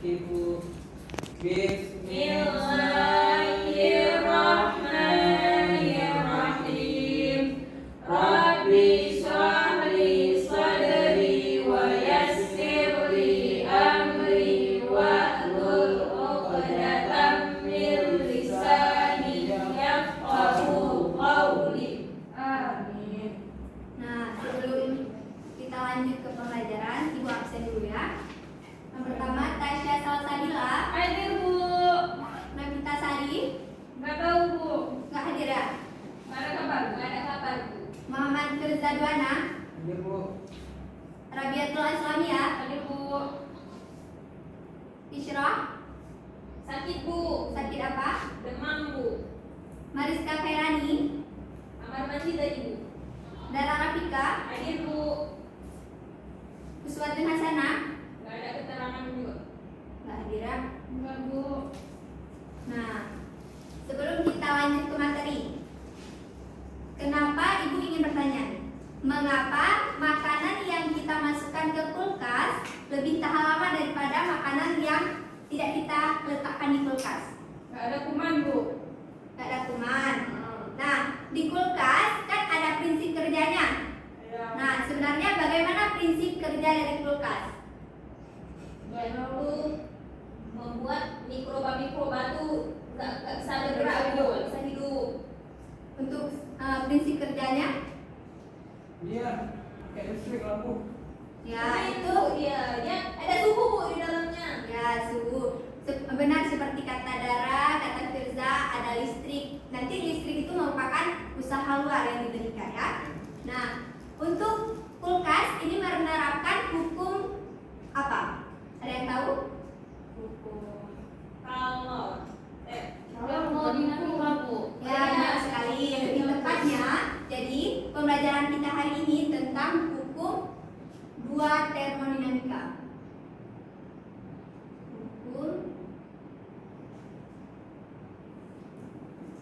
Ibu. Bismillahirrahmanirrahim. Rabbi shrah li sadri wa yassir li amri wahlul 'uqdatam min lisani yafqahu qawli. Amin. Nah, sebelum kita lanjut ke pembelajaran, Ibu absen dulu ya. Yang pertama, Tasya Salsabila. Hadir Bu. Nabita Sari. Nggak tahu Bu. Nggak hadir ya. Nggak ada kabar. Nggak ada kabar Bu. Muhammad Firza Duana. Hadir Bu. Rabiatul Islamia. Hadir Bu. Isyrah. Sakit Bu. Sakit apa? Demam Bu. Mariska Khairani. Kamar mandi tadi Bu. Dara Rafika. Hadir Bu. Uswatun Hasanah. Nggak ada keterangan juga. Nggak hadir ya. Enggak Bu. Nah, sebelum kita lanjut ke materi, kenapa Ibu ingin bertanya? Mengapa makanan yang kita masukkan ke kulkas lebih tahan lama daripada makanan yang tidak kita letakkan di kulkas? Nggak ada kuman Bu. Nggak ada kuman. Nah, di kulkas kan ada prinsip kerjanya. Nah, sebenarnya bagaimana prinsip kerja dari kulkas? Lalu membuat mikroba itu nggak bisa bergerak Bu, nggak bisa hidup. Untuk prinsip kerjanya, Dia kayak listrik lampu. ya itu dia ada suhu Bu di dalamnya. ya suhu. Benar seperti kata Dara, kata Firza, ada listrik. Nanti listrik itu merupakan usaha luar yang diberikan ya. Nah, untuk kulkas ini menerapkan hukum apa? Ada yang tahu? Kalau termodinamika Bu. Ya, benar sekali. Lebih tepatnya, jadi pembelajaran kita hari ini tentang hukum 2 termodinamika. Hukum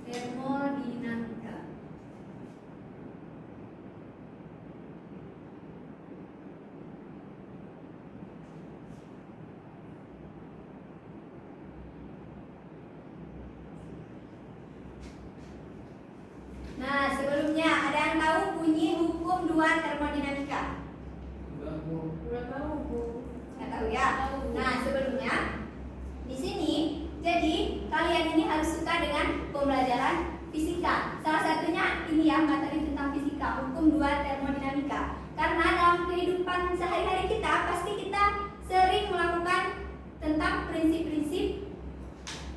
termodinamika. Nah, sebelumnya ada yang tahu bunyi hukum 2 termodinamika? Udah Bu. udah tahu Bu. Nggak tahu ya. Nah, sebelumnya di sini, jadi kalian ini harus suka dengan pembelajaran fisika. Salah satunya ini ya, materi tentang fisika, hukum 2 termodinamika. Karena dalam kehidupan sehari-hari kita pasti kita sering melakukan tentang prinsip-prinsip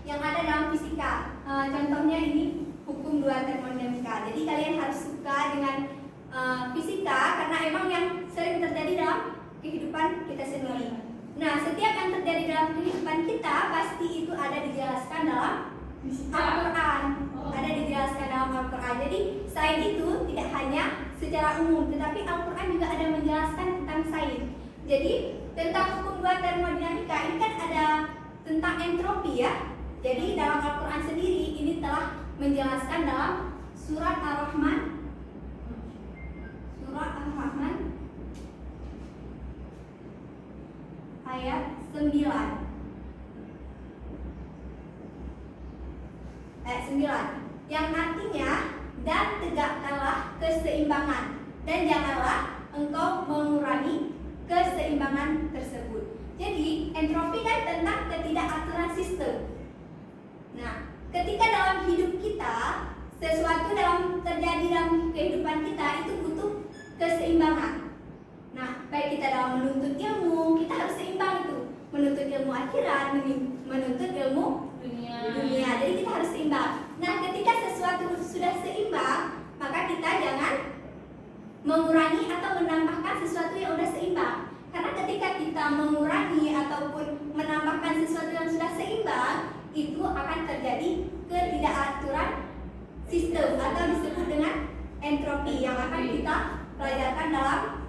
yang ada dalam fisika. Contohnya ini hukum 2 termodinamika. Jadi kalian harus suka dengan fisika karena emang yang sering terjadi dalam kehidupan kita sendiri. Nah, setiap yang terjadi dalam kehidupan kita pasti itu ada dijelaskan dalam Al-Quran. Ada dijelaskan dalam Al-Quran. Jadi sains itu tidak hanya secara umum, tetapi Al-Quran juga ada menjelaskan tentang sains. Jadi tentang hukum 2 termodinamika ini kan ada tentang entropi ya. Jadi dalam Al-Quran sendiri ini telah menjelaskan dalam surat Ar-Rahman ayat 9. Ayat 9 yang artinya, dan tegakkanlah keseimbangan dan janganlah engkau mengurangi keseimbangan tersebut. Jadi entropi kan tentang ketidakaturan sistem. Nah, ketika dalam hidup kita sesuatu terjadi dalam kehidupan kita itu butuh keseimbangan. Nah, baik kita dalam menuntut ilmu, kita harus seimbang itu. Menuntut ilmu akhirat, menuntut ilmu dunia. Jadi kita harus seimbang. Nah, ketika sesuatu sudah seimbang, maka kita jangan mengurangi atau menambahkan sesuatu yang sudah seimbang. Karena ketika kita mengurangi ataupun menambahkan sesuatu yang sudah seimbang, itu akan terjadi ketidakaturan sistem atau disebut dengan entropi yang akan kita pelajarkan dalam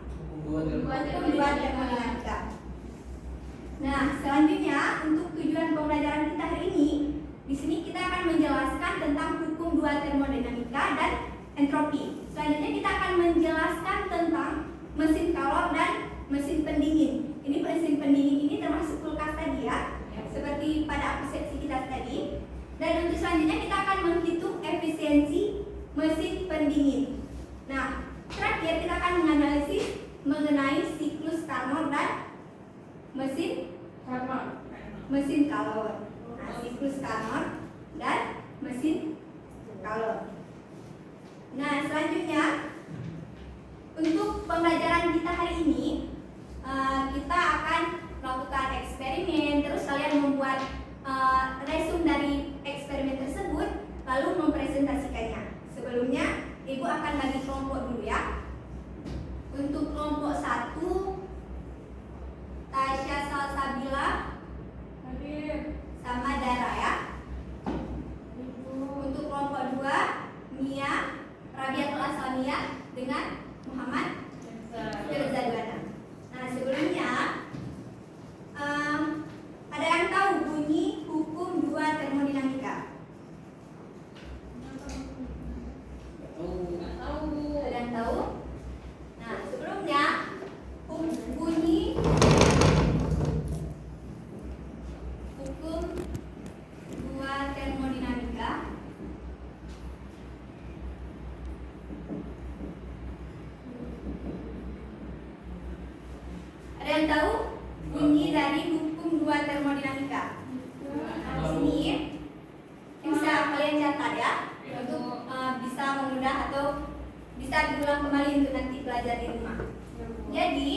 Hukum 2 2 termodinamika. Nah, selanjutnya untuk tujuan pembelajaran kita hari ini, di sini kita akan menjelaskan tentang hukum 2 termodinamika dan entropi. Selanjutnya kita akan menjelaskan tentang mesin kalor dan mesin pendingin. Ini mesin pendingin ini termasuk kulkas tadi ya. seperti pada persepsi kita tadi. Dan untuk selanjutnya kita akan menghitung efisiensi mesin pendingin. Nah, terakhir kita akan menganalisis mengenai siklus Carnot dan mesin Carnot. Nah, siklus Carnot dan mesin Carnot. Nah, selanjutnya untuk pembelajaran kita hari ini kita akan melakukan eksperimen, terus kalian membuat resume dari eksperimen tersebut lalu mempresentasikannya. Sebelumnya Ibu akan bagi kelompok dulu ya. Untuk kelompok 1 Tasya Salsabila sama Dara ya. Untuk kelompok 2 Mia Rabiatul Aslamiyah dengan Muhammad Firza Duana. Nah, sebelumnya ada yang tahu bunyi hukum 2 termodinamika? Ada yang tahu? Nah, sebelumnya bunyi hukum 2 termodinamika ada yang tahu bunyi dari hukum 2 termodinamika? Nah, di sini bisa kalian catat ya untuk bisa memudah atau bisa diulang kembali untuk nanti belajar di rumah. Jadi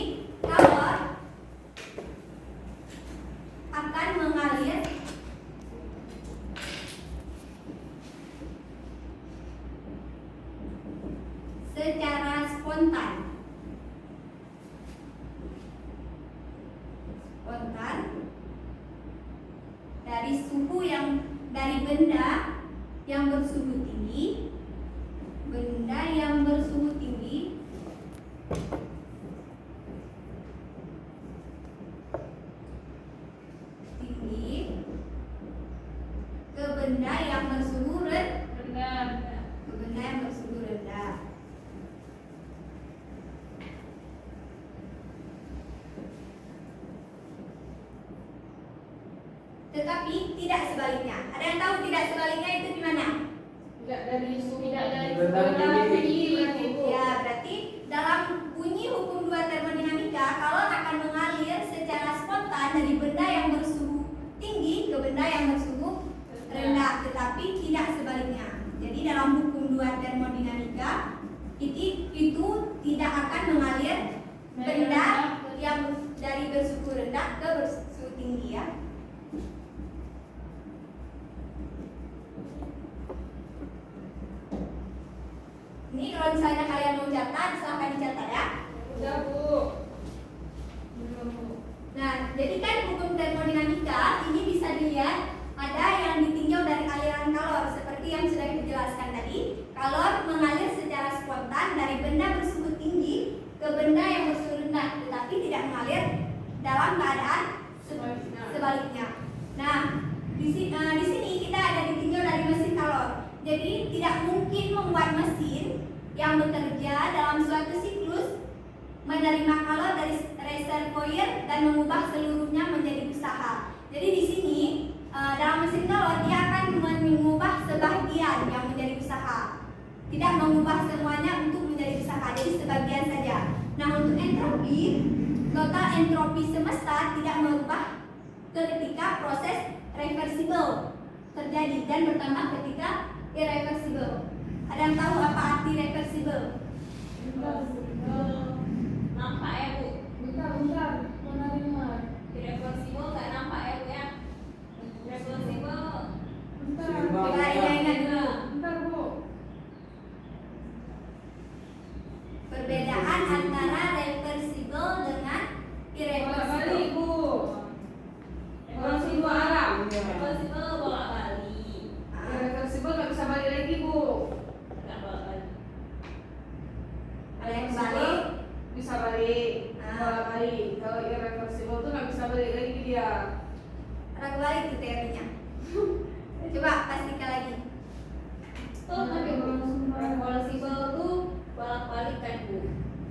kalor akan mengalir secara spontan dari suhu dari benda yang bersuhu tinggi, ke benda yang bersuhu rendah. Tetapi tidak sebaliknya. Ada yang tahu tidak sebaliknya itu di mana? Tidak dari tinggi. Ya, berarti dalam bunyi hukum 2 termodinamika, kalor akan mengalir secara spontan dari benda yang bersuhu tinggi ke benda yang bersuhu rendah, tetapi tidak sebaliknya. Jadi dalam hukum 2 termodinamika itu tidak akan mengalir benda yang dari bersuhu rendah ke bersuhu tinggi ya. Ini kalau misalnya kalian mau catat, silahkan dicatat ya. Udah, Bu. Nah, jadi kan hukum termodinamika ini bisa dilihat ada yang ditinjau dari aliran kalor seperti yang sudah dijelaskan tadi. Kalor mengalir secara spontan dari benda bersuhu tinggi ke benda yang bersuhu rendah, tetapi tidak mengalir dalam keadaan sebaliknya. Nah, di sini kita ada ditinjau dari mesin kalor. Jadi tidak mungkin membuat mesin yang bekerja dalam suatu siklus menerima kalor dari reservoir dan mengubah seluruhnya menjadi usaha. Jadi di sini dalam mesin kalor dia akan mengubah sebagian yang menjadi usaha, tidak mengubah semuanya untuk menjadi usaha. Jadi sebagian saja. Nah, untuk entropi, total entropi semesta tidak merubah ketika proses reversible terjadi dan bertambah ketika irreversible. Ada yang tahu apa arti reversible? Nampak ya, Bu? Bentar, benar. Irreversible nggak nampak ya, Bu ya? Reversible. Coba ingat dulu. Bentar, Bu. Perbedaan antara reversible dengan irreversible. Balik, Bu. Reversible arah. Reversible bolak-balik. Reversible nggak bisa balik lagi, Bu. Nggak bolak-balik. Ada yang balik. Bisa balik, Ah. bolak-balik. Kalau irreversible tuh nggak bisa balik lagi dia. Ada kebalik itu teorinya. Coba pastikan lagi. Tuh, tapi Bu, reversible tuh bolak-balik kan, Bu?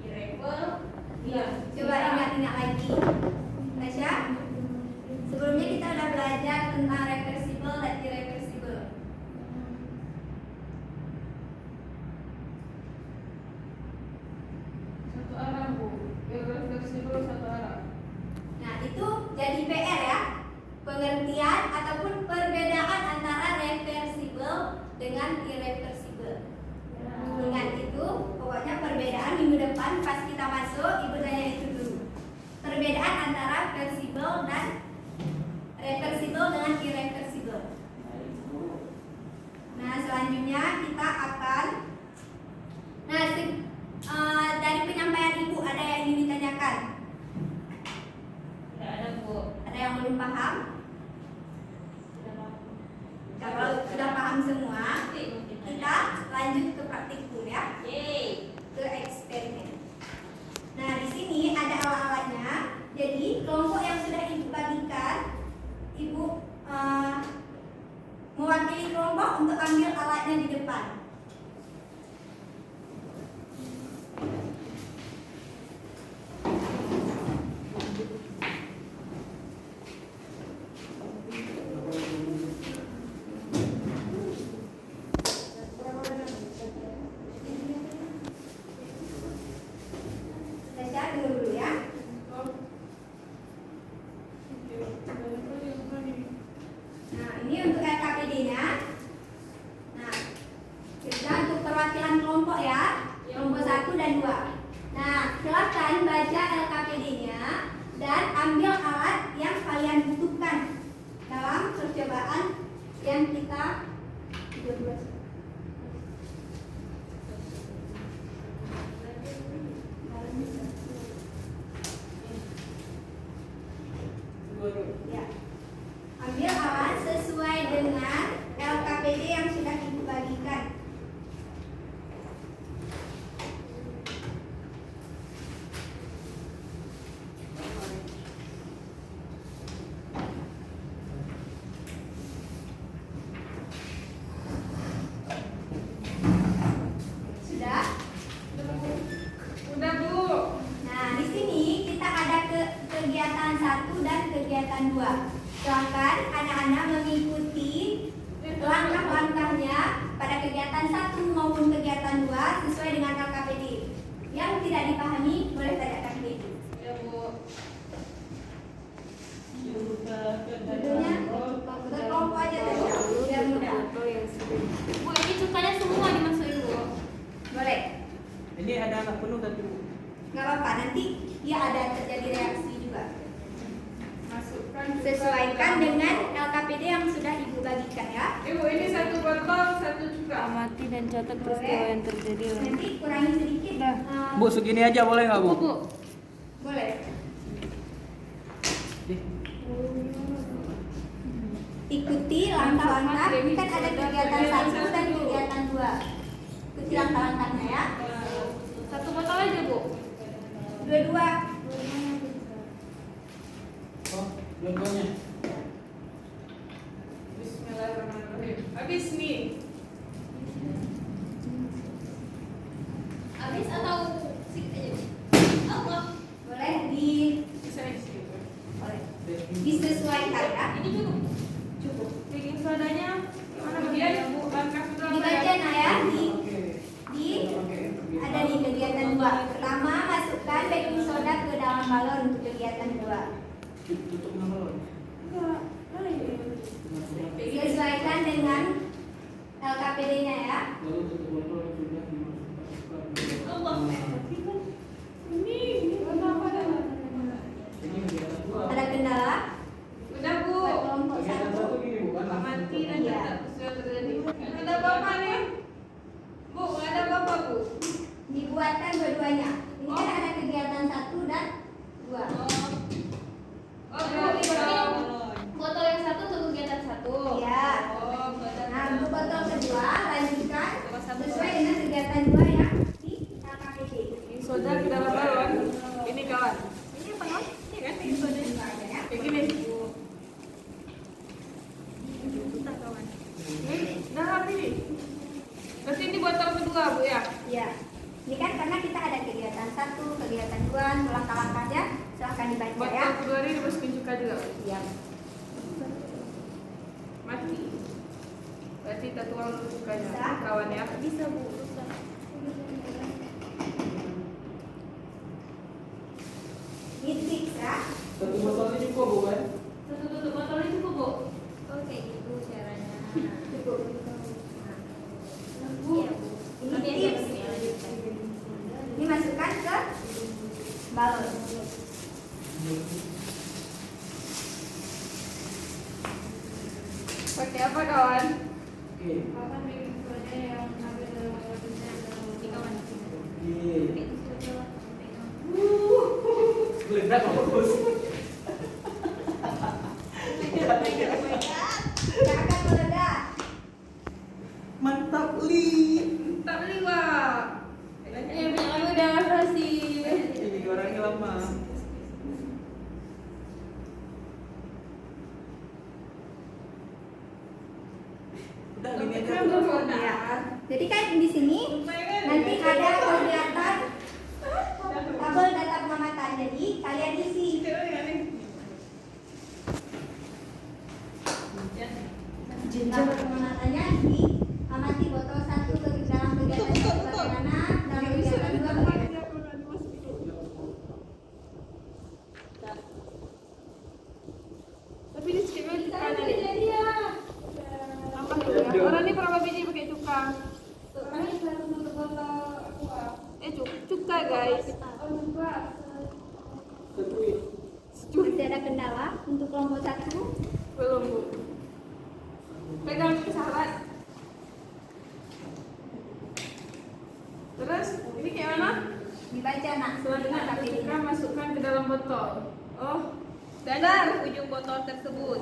Irreversible, iya. Coba ingat-ingat lagi. Tasya, sebelumnya kita udah belajar irreversible. Ingat itu, pokoknya perbedaan minggu depan pas kita masuk, ibu tanya itu dulu. Perbedaan antara versible dan reversible dengan irreversible. Nah, selanjutnya kita akan dari penyampaian ibu ada yang ingin ditanyakan? Tidak ada, Bu. Ada yang belum paham? Kalau sudah paham semua, kita lanjut ke praktikum ya, Yeay. ke eksperimen. Nah, di sini ada alat-alatnya. Jadi kelompok yang sudah ibu bagikan, ibu mewakili kelompok untuk ambil alatnya di depan. Baca dulu ya. Nah, ini untuk LKPD-nya. Nah, kita untuk perwakilan kelompok ya, kelompok 1 dan 2. Nah, silakan baca LKPD-nya dan ambil alat yang kalian butuhkan dalam percobaan yang kita 12. Ya. Ambil alat sesuai dengan LKPD yang sudah ibu bagikan. Sudah? Udah, Bu. Nah, di sini kita ada kegiatan 1 dan kegiatan 2. Silakan anak-anak mengikuti langkah-langkahnya pada kegiatan 1 maupun kegiatan 2 sesuai dengan LKPD. Yang tidak dipahami boleh tanyakan ke ibu. Ya, Bu. Judulnya berkelompok aja saja, biar mudah. Bu, ini cukanya semua dimasukin, Bu. Boleh. Ini ada anak penuh tapi Bu. Nggak apa-apa, nanti dia ada terjadi reaksi juga. Masukkan. Sesuaikan dengan LKPD yang sudah ibu bagikan ya. Ibu, ini 1 botol, 1 cuka. Amati dan catat peristiwa yang terjadi. Nanti kurangi sedikit. Bu, segini aja boleh nggak Bu? Bu. Boleh. Ih, Ikuti langkah-langkah. Kan ada kegiatan 1 dan kegiatan 2. Ikuti langkah-langkahnya ya. 1 botol aja, Bu. Dua-dua. Oh, dua-duanya. Bismillahirrahmanirrahim. Habis nih. Habis atau sedikit aja? Oh, Boleh Bisa isi. boleh disesuaikan ya. ini cukup. Cukup. Baking sodanya Mana bagian, Bu? Langkah kedua. Dibaca nah ya. Oke. Di ada di kegiatan 2. Pertama, masukkan baking soda ke dalam balon untuk kegiatan 2. Tutup nama lo. Sesuaikan dengan LKPD-nya ya. Lalu tutup botol sudah dimasukkan. Allah. Ini kenapa ada? Ini kegiatan dua. Ada kendala? Udah, Bu. Kelompok Kegiatan 1. satu gini bukan Amati dan Iya. catat peristiwa terjadi. Nggak ada apa-apa nih. Bu, nggak ada apa-apa, Bu. Dibuatkan dua-duanya. Ini kan ada kegiatan 1 dan 2. Oh, Botol yang 1 untuk kegiatan 1. Iya. Oh, badan. Nah, untuk botol kedua lanjutkan sesuai dengan kegiatan 2 yang di LKPD. Ini soda ke dalam balon. Ini kawan. Ini apa non? Ini kan ini soda. Kayak gini. Dah habis nih. Berarti ini botol kedua, Bu ya? Iya. Ini kan karena kita ada kegiatan 1, kegiatan 2, langkah-langkahnya silahkan dibaca Botol ya. kedua ini dimasukin cuka juga. Iya. Mati. Berarti kita tuang dulu cukanya, Bisa. kawan ya. Bisa Bu. Ini tips ya. Satu botol ini cukup bukan? Satu tutup botolnya cukup, Bu. Oke, gitu caranya. Cukup. Mantap Li. Tak beli wah. Punya kamu udah kasih. Ini orangnya lama. Udah gini aja. Ya. Jadi kan di sini nanti ada kegiatan tabel data pengamatan. Jadi kalian isi tabel pengamatannya di amati botol 1 ke dalam kegiatan bagaimana dalam kegiatan 2 bagaimana. Tapi di sini orang ini berapa biji pakai cuka? Cuka guys. Masih ada kendala untuk kelompok 1. Belum bu. Pegang sahabat. Terus ini kayak mana? Dibaca nak. Selanjutnya kita masukkan ke dalam botol. Oh, Dan ujung botol tersebut.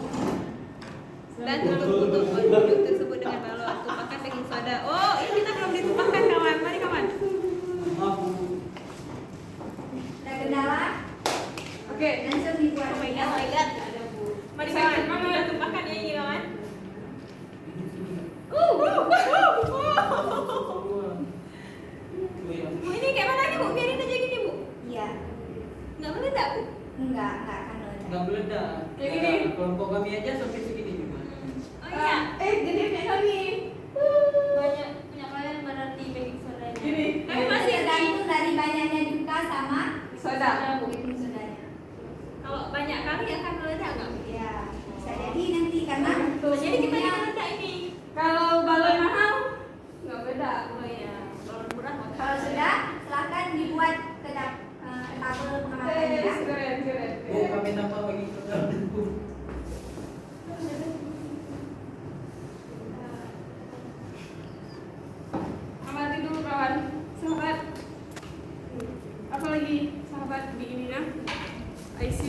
Dan tutup ujung tersebut dengan balon. Tumpahkan baking soda. Oh, ini kita belum ditumpahkan kawan. Mari kawan. Maaf. Ada kendala? oke. Langsung dibuat. Oh my god. Ada bu. Mari kawan. Kita tumpahkan ya ini kawan. Bu, ini kayak mana nih bu? Biarin aja gini bu. Iya. Nggak meledak bu. Enggak akan meledak. Enggak meledak. Kayak gini. Ya, kelompok kami aja sampai segini cuma. Oh iya. Jadi punya kami. Banyak punya kalian berarti baking sodanya. Gini. Kami masih Tergantung dari banyaknya juga sama Soda. baking sodanya. Kalau banyak kali akan meledak nggak bu? Ya, bisa jadi nanti karena Jadi kita suhunya- yang meledak ini. Kalau balon mahal nggak beda. Oh iya. Balon murah mah. kalau sudah silakan dibuat ke tabel pengamatannya. Keren. Bu, kami nambah bagi saudara. Amati dulu kawan. Sahabat. Apalagi sahabat di ininya. IC.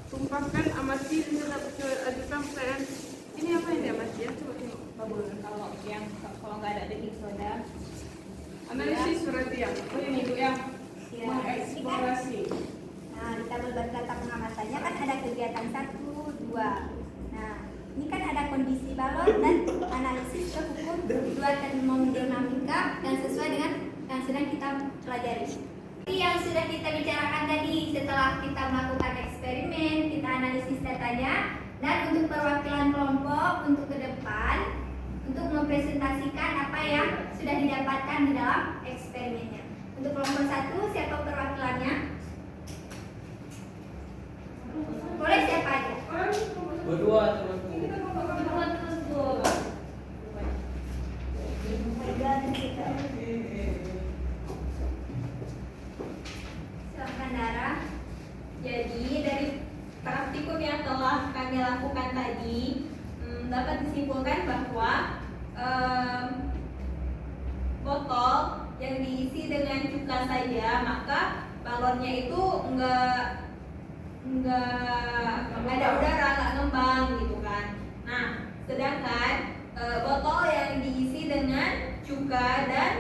Tumpahkan amati dan tetap ajukan pertanyaan. Ini apa yang diamati ya? Coba tengok. Kalau nggak ada baking soda. Analisis berarti ya. Oh ini Bu yang Ya. mengeksplorasi. Nah, di tabel data pengamatannya kan ada kegiatan 1, 2. Nah, ini kan ada kondisi balon dan analisis terukur 2 termodinamika yang sesuai dengan yang sedang kita pelajari. Seperti yang sudah kita bicarakan tadi, setelah kita melakukan eksperimen, kita analisis datanya, dan untuk perwakilan kelompok untuk ke depan, untuk mempresentasikan apa yang sudah didapatkan di dalam eksperimennya. Untuk kelompok 1, siapa perwakilannya? Boleh siapa aja? Berdua terus Bu. Silahkan Dara. Jadi dari praktikum yang telah kami lakukan tadi dapat disimpulkan bahwa botol yang diisi dengan cuka saja maka balonnya itu enggak ada udara, nggak ngembang gitu kan. Nah, sedangkan botol yang diisi dengan cuka dan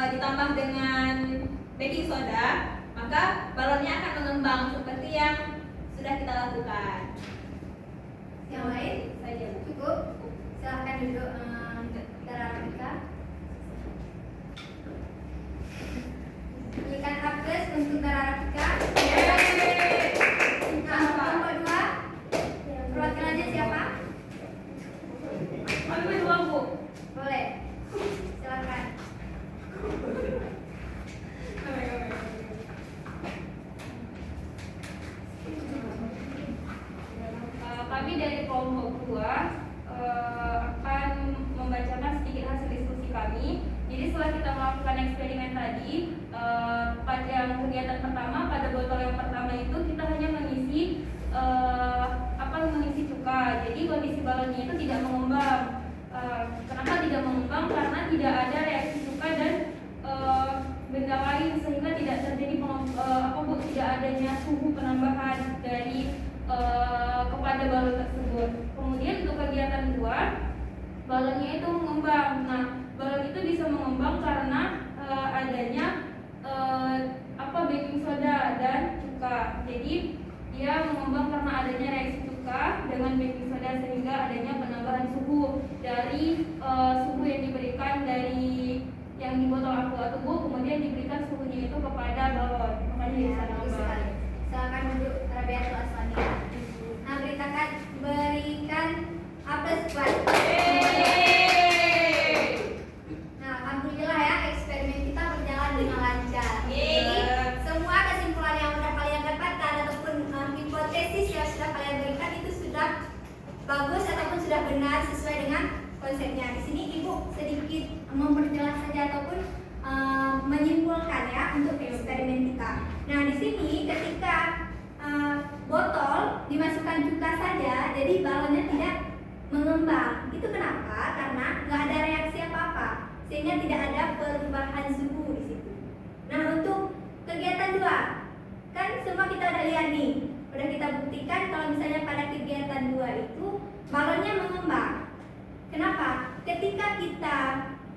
ditambah dengan baking soda maka balonnya akan mengembang seperti yang sudah kita lakukan. Yang lain? Saja Bu. Cukup? Silahkan duduk Dara Rika. Berikan hapus untuk Dara Rika. Kelompok 2, perwakilannya siapa? Kami berdua Bu. Boleh. Silakan. Kami dari kelompok 2 akan membacakan sedikit hasil diskusi kami. Jadi setelah kita melakukan eksperimen tadi, pada kegiatan pertama, pada botol yang pertama itu kita hanya mengisi mengisi cuka. Jadi kondisi balonnya itu tidak mengembang. Kenapa tidak mengembang? Karena tidak ada reaksi cuka dan benda lain sehingga tidak terjadi tidak adanya suhu penambahan dari kepada balon tersebut. Kemudian untuk kegiatan 2 balonnya itu mengembang. Nah, balon itu bisa mengembang karena adanya baking soda dan cuka. Jadi dia mengembang karena adanya reaksi cuka dengan baking soda sehingga adanya penambahan suhu dari suhu yang diberikan dari yang di botol aqua tubuh, kemudian diberikan suhunya itu kepada balon. Makanya bisa Bagus nambah. sekali. Silakan duduk Rabiatul Aswani. Nah, berikan aplaus buat. Nah, alhamdulillah ya, eksperimen kita berjalan dengan lancar. Jadi semua kesimpulan yang sudah kalian dapatkan ataupun hipotesis yang sudah kalian berikan itu sudah bagus ataupun sudah benar sesuai dengan konsepnya. Di sini Ibu sedikit memperjelas saja ataupun menyimpulkan ya untuk eksperimen kita. Nah, di sini ketika botol dimasukkan cuka saja, jadi balonnya tidak mengembang. Itu kenapa? Karena nggak ada reaksi apa-apa, sehingga tidak ada perubahan suhu di situ. Nah, untuk kegiatan 2, kan semua kita udah lihat nih, udah kita buktikan kalau misalnya pada kegiatan 2 itu balonnya mengembang. Kenapa? Ketika kita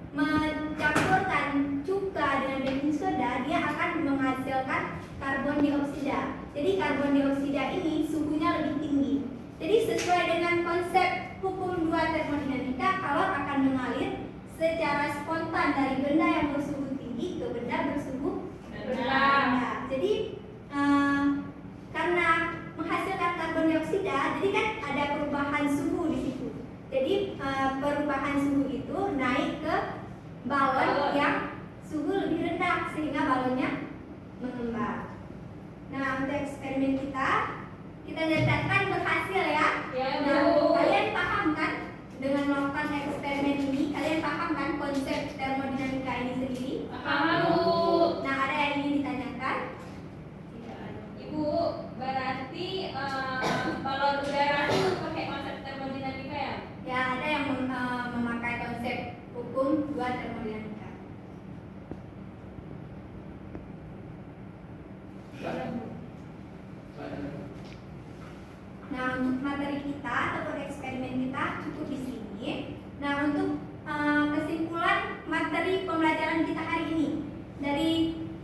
mencampurkan cuka dengan baking soda, dia akan menghasilkan karbon dioksida. Jadi karbon dioksida ini suhunya lebih tinggi. Jadi sesuai dengan konsep hukum 2 termodinamika, kalor akan mengalir secara spontan dari benda yang bersuhu tinggi ke benda bersuhu rendah. Jadi karena menghasilkan karbon dioksida, jadi kan ada perubahan suhu di situ. Jadi perubahan suhu itu naik ke balon yang suhu lebih rendah sehingga balonnya mengembang. Nah, untuk eksperimen kita nyatakan berhasil ya. Nah, kalian paham kan dengan melakukan eksperimen ini? Kalian paham kan konsep termodinamika ini sendiri? Paham. Nah, ada yang ingin ditanyakan? Ibu, berarti balon udara itu pakai konsep termodinamika ya? Ya, ada yang memakai konsep hukum 2 termodinamika. Nah, untuk materi kita ataupun eksperimen kita cukup di sini. Nah, untuk kesimpulan materi pembelajaran kita hari ini dari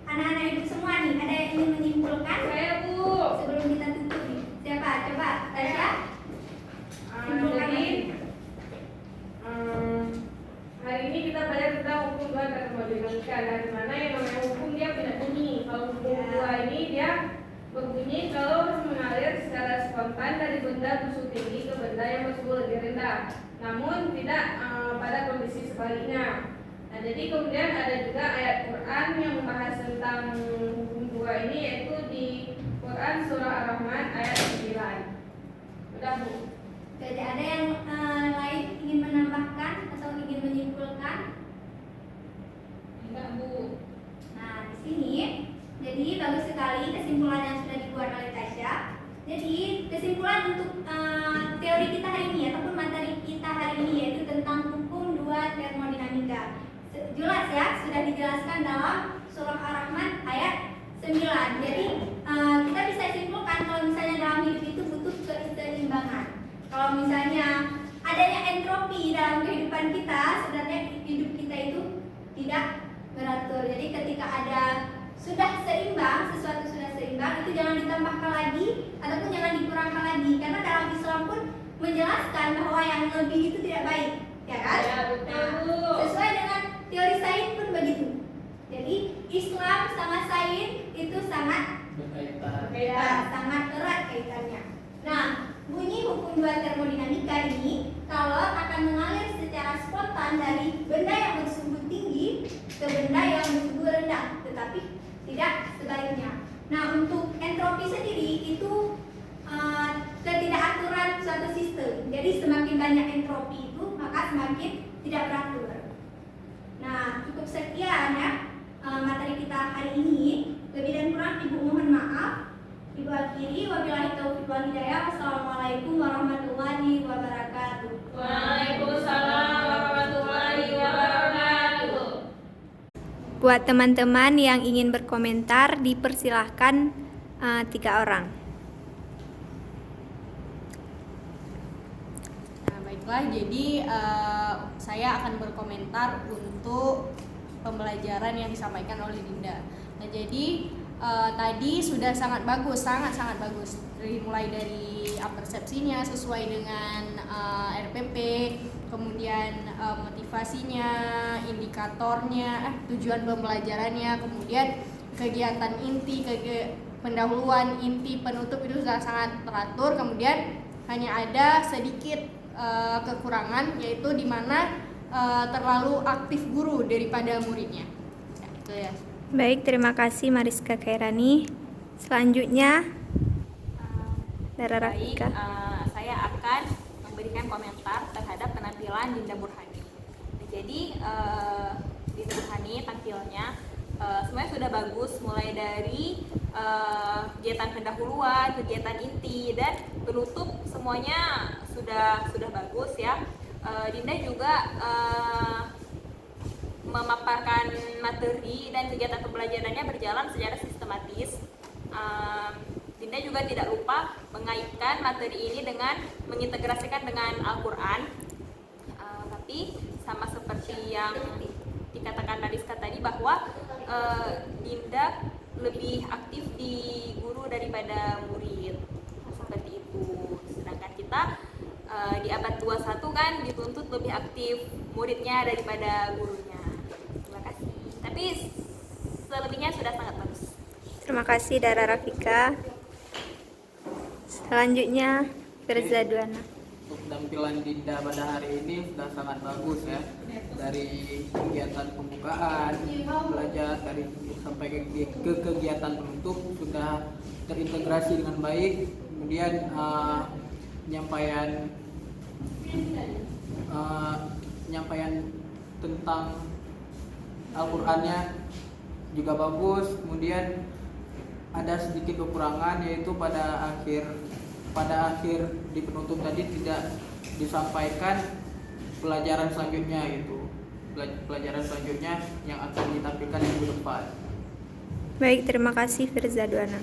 anak-anak ibu semua nih, ada yang ingin menyimpulkan? Saya, Bu. Sebelum kita tutup nih, siapa? Coba, Tasya. Simpulkan Jadi lagi. hari ini kita belajar tentang hukum 2 termodinamika, dari mana yang namanya hukum dia punya bunyi. Kalau hukum 2 ini dia berbunyi kalau mengalir secara spontan dari benda bersuhu tinggi ke benda yang bersuhu lebih rendah, namun tidak pada kondisi sebaliknya. Nah, jadi kemudian ada juga ayat Quran yang membahas tentang hukum 2 ini, yaitu di Quran surah Ar-Rahman ayat 9. Udah, Bu. Jadi ada yang lain ingin menambahkan atau ingin menyimpulkan? Enggak, Bu. Nah, di sini jadi bagus sekali kesimpulan yang sudah dibuat oleh Tasya. Jadi kesimpulan untuk teori kita hari ini ataupun materi kita hari ini yaitu tentang hukum 2 termodinamika. Jelas ya, sudah dijelaskan dalam surah Ar-Rahman ayat 9. Jadi kita bisa simpulkan kalau misalnya dalam hidup itu butuh keseimbangan. Kalau misalnya adanya entropi dalam kehidupan kita, sebenarnya hidup kita itu tidak beratur. Jadi ketika ada sudah seimbang, sesuatu sudah seimbang, itu jangan ditambahkan lagi ataupun jangan dikurangkan lagi, karena dalam Islam pun menjelaskan bahwa yang lebih itu tidak baik, ya kan? Ya, betul, Bu. Nah, sesuai dengan teori sains pun begitu. Jadi Islam sama sains itu sangat berkaitan. sangat erat kaitannya. Nah, bunyi hukum 2 termodinamika ini kalau akan mengalir secara spontan dari benda yang bersuhu tinggi ke benda yang bersuhu rendah, tetapi tidak sebaliknya. Nah, untuk entropi sendiri itu ketidakaturan suatu sistem. Jadi semakin banyak entropi itu maka semakin tidak beratur. Nah, cukup sekian ya materi kita hari ini. Lebih dan kurang Ibu mohon maaf. Ibu akhiri, wabillahi taufiq wal hidayah. Wassalamualaikum warahmatullahi wabarakatuh. Waalaikumsalam warahmatullahi wabarakatuh. Buat teman-teman yang ingin berkomentar, dipersilahkan 3 orang. Baik, Baiklah, jadi saya akan berkomentar untuk pembelajaran yang disampaikan oleh Dinda. Nah, jadi tadi sudah sangat bagus, sangat bagus. Mulai dari persepsinya sesuai dengan RPP, kemudian motivasinya, indikatornya, tujuan pembelajarannya, kemudian kegiatan inti, pendahuluan, inti, penutup itu sudah sangat teratur. Kemudian hanya ada sedikit kekurangan, yaitu di mana terlalu aktif guru daripada muridnya. Ya, itu ya. Baik, terima kasih Mariska Khairani. Selanjutnya Dara Baik, Rafika. saya akan memberikan komentar terhadap penampilan Dinda Burhani. Nah, jadi Dinda Burhani tampilnya semuanya sudah bagus, mulai dari kegiatan pendahuluan, kegiatan inti, dan penutup semuanya sudah bagus ya. Dinda juga memaparkan materi dan kegiatan pembelajarannya berjalan secara sistematis. Dinda juga tidak lupa mengaitkan materi ini dengan mengintegrasikan dengan Al-Quran. Tapi sama seperti yang dikatakan Mariska tadi bahwa Dinda lebih aktif di guru daripada murid, seperti itu. Sedangkan kita di abad 21 kan dituntut lebih aktif muridnya daripada gurunya. Terima kasih. Tapi selebihnya sudah sangat bagus. Terima kasih Dara Rafika. Selanjutnya Firza Duana. Untuk tampilan Dinda pada hari ini sudah sangat bagus ya. Dari kegiatan pembukaan, belajar dari sampai ke kegiatan penutup sudah terintegrasi dengan baik. Kemudian penyampaian tentang Al-Qur'annya juga bagus. Kemudian ada sedikit kekurangan, yaitu pada akhir di penutup tadi tidak disampaikan pelajaran selanjutnya, itu pelajaran selanjutnya yang akan ditampilkan minggu depan. Baik, terima kasih Firza Duana.